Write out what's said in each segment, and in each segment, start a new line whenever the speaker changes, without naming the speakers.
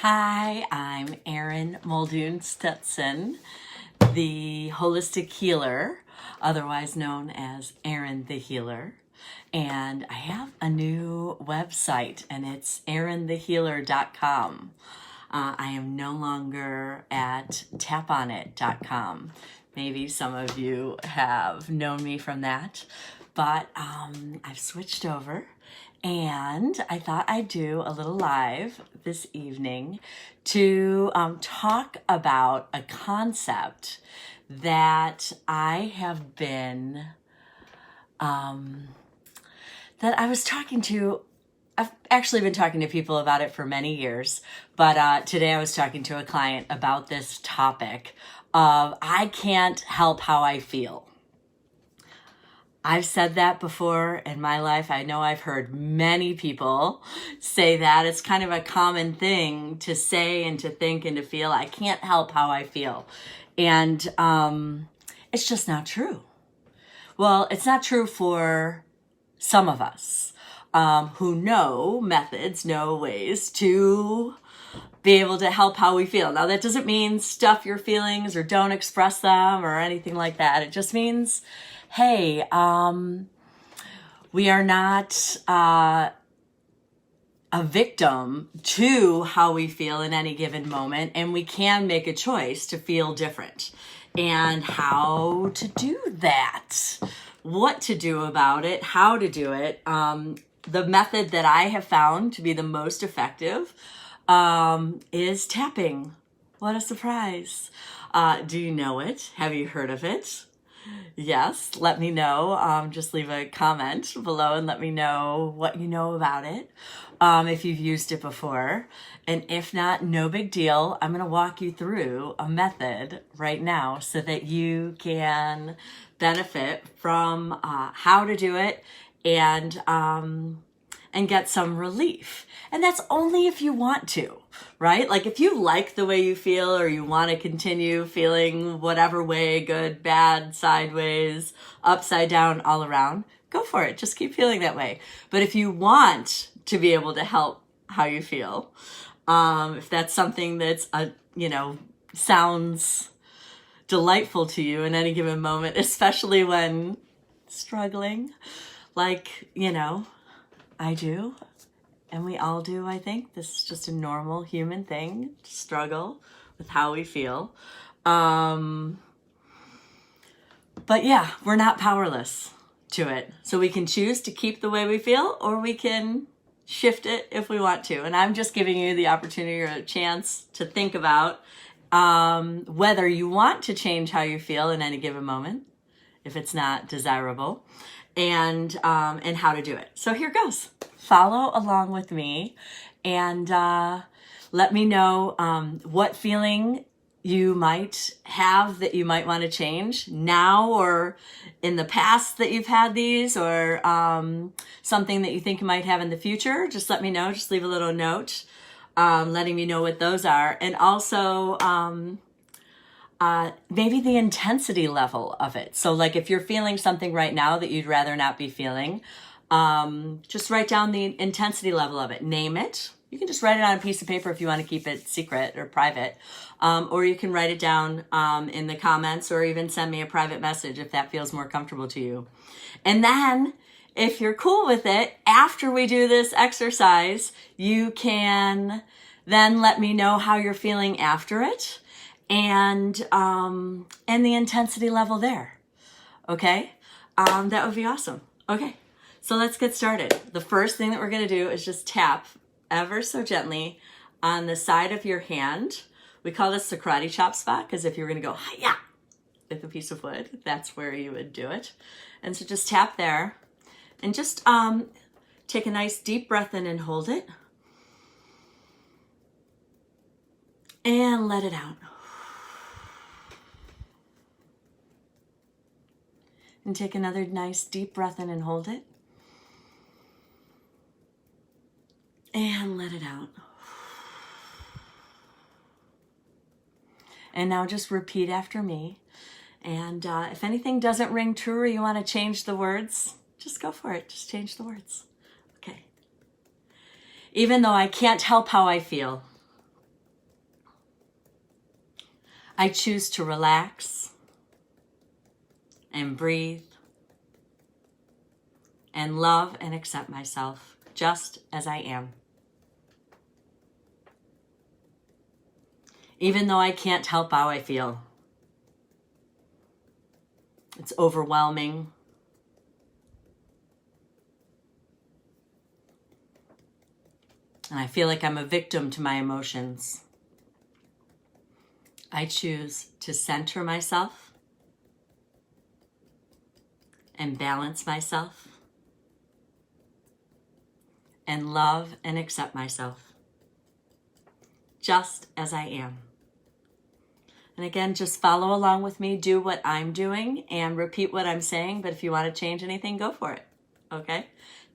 Hi, I'm Erin Muldoon-Stetson, the holistic healer, otherwise known as Erin the Healer. And I have a new website, and it's erinthehealer.com. I am no longer at taponit.com. Maybe some of you have known me from that, but I've switched over. And I thought I'd do a little live this evening to talk about a concept that I have been, that I was talking to. I've actually been talking to people about it for many years, but today I was talking to a client about this topic of I can't help how I feel. I've said that before in my life. I know I've heard many people say that. It's kind of a common thing to say and to think and to feel. I can't help how I feel. And it's just not true. Well, it's not true for some of us who know methods, know ways to be able to help how we feel. Now, that doesn't mean stuff your feelings or don't express them or anything like that. It just means, hey, we are not a victim to how we feel in any given moment, and we can make a choice to feel different. And how to do that, what to do about it, how to do it. The method that I have found to be the most effective is tapping. What a surprise. Do you know it? Have you heard of it? Yes, let me know. Just leave a comment below and let me know what you know about it, if you've used it before. And if not, no big deal. I'm going to walk you through a method right now so that you can benefit from how to do it and get some relief. And that's only if you want to, right? Like if you like the way you feel or you want to continue feeling whatever way, good, bad, sideways, upside down, all around, go for it. Just keep feeling that way. But if you want to be able to help how you feel, if that's something that's, sounds delightful to you in any given moment, especially when struggling, like, I do, and we all do, I think. This is just a normal human thing to struggle with how we feel. But yeah, we're not powerless to it. So we can choose to keep the way we feel, or we can shift it if we want to. And I'm just giving you the opportunity or a chance to think about whether you want to change how you feel in any given moment, if it's not desirable, and how to do it. So here goes. Follow along with me and let me know what feeling you might have that you might want to change now or in the past that you've had these, or something that you think you might have in the future. Just let me know. Just leave a little note letting me know what those are. And also maybe the intensity level of it. So like if you're feeling something right now that you'd rather not be feeling, just write down the intensity level of it. Name it. You can just write it on a piece of paper if you want to keep it secret or private. Or you can write it down in the comments, or even send me a private message if that feels more comfortable to you. And then if you're cool with it, after we do this exercise, you can then let me know how you're feeling after it. And the intensity level there. Okay? That would be awesome. Okay, so let's get started. The first thing that we're going to do is just tap ever so gently on the side of your hand. We call this the karate chop spot, because if you're going to go hi-ya with a piece of wood, that's where you would do it. And so just tap there and just take a nice deep breath in and hold it. And let it out. And take another nice deep breath in and hold it. And let it out. And now just repeat after me. And if anything doesn't ring true or you want to change the words, just go for it. Just change the words. Okay. Even though I can't help how I feel, I choose to relax and breathe and love and accept myself just as I am. Even though I can't help how I feel. It's overwhelming. And I feel like I'm a victim to my emotions. I choose to center myself and balance myself and love and accept myself just as I am. And again, just follow along with me, do what I'm doing and repeat what I'm saying. But if you want to change anything, go for it. Okay?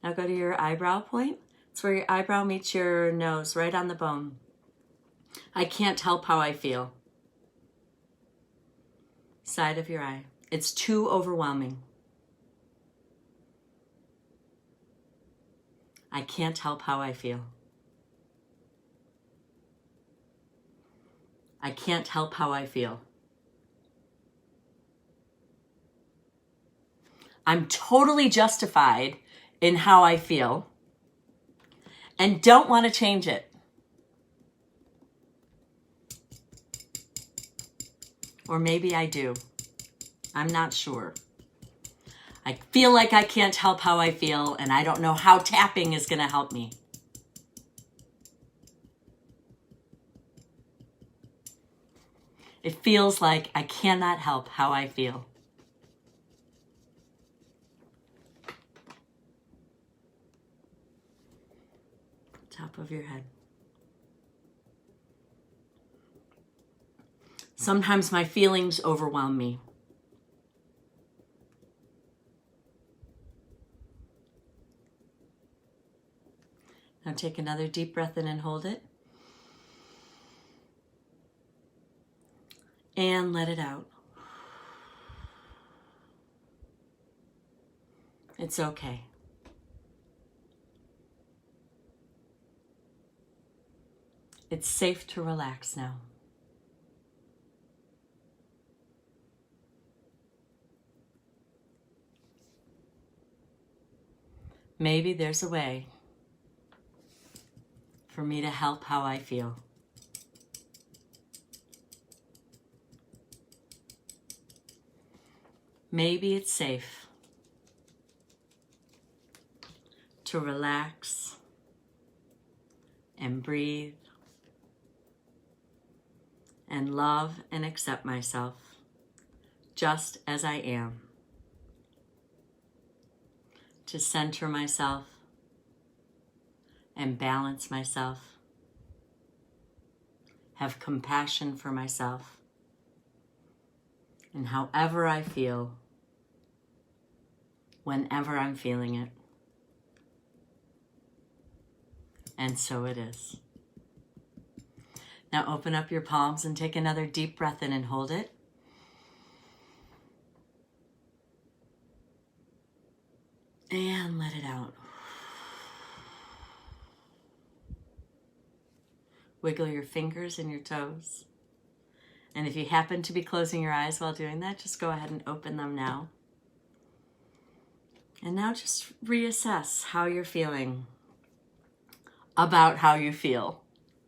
Now go to your eyebrow point. It's where your eyebrow meets your nose, right on the bone. I can't help how I feel. Side of your eye. It's too overwhelming. I can't help how I feel. I can't help how I feel. I'm totally justified in how I feel and don't want to change it. Or maybe I do. I'm not sure. I feel like I can't help how I feel, and I don't know how tapping is going to help me. It feels like I cannot help how I feel. Top of your head. Sometimes my feelings overwhelm me. Now take another deep breath in and hold it. And let it out. It's okay. It's safe to relax now. Maybe there's a way for me to help how I feel. Maybe it's safe to relax and breathe and love and accept myself just as I am. To center myself and balance myself. Have compassion for myself. And however I feel, whenever I'm feeling it. And so it is. Now open up your palms and take another deep breath in and hold it. And let it out. Wiggle your fingers and your toes. And if you happen to be closing your eyes while doing that, just go ahead and open them now. And now just reassess how you're feeling about how you feel.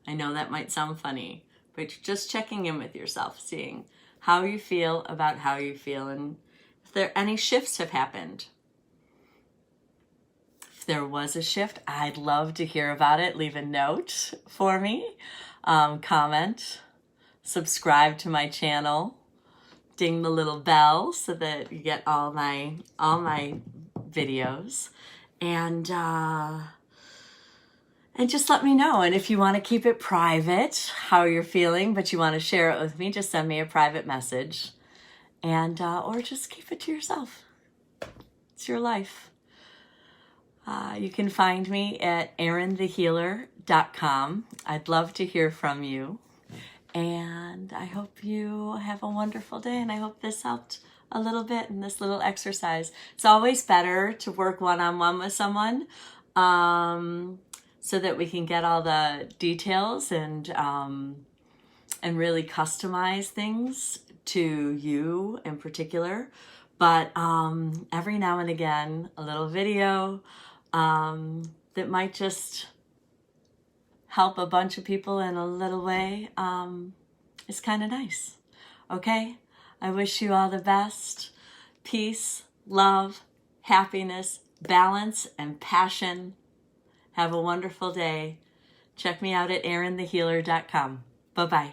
I know that might sound funny, but just checking in with yourself, seeing how you feel about how you feel and if there any shifts have happened. If there was a shift, I'd love to hear about it. Leave a note for me, comment, subscribe to my channel, ding the little bell so that you get all my videos, and just let me know. And if you want to keep it private, how you're feeling, but you want to share it with me, just send me a private message, and or just keep it to yourself. It's your life. You can find me at erinthehealer.com. I'd love to hear from you. And I hope you have a wonderful day. And I hope this helped a little bit in this little exercise. It's always better to work one-on-one with someone so that we can get all the details and and really customize things to you in particular. But every now and again, a little video that might just help a bunch of people in a little way is kind of nice. Okay? I wish you all the best. Peace, love, happiness, balance, and passion. Have a wonderful day. Check me out at erinthehealer.com. Bye-bye.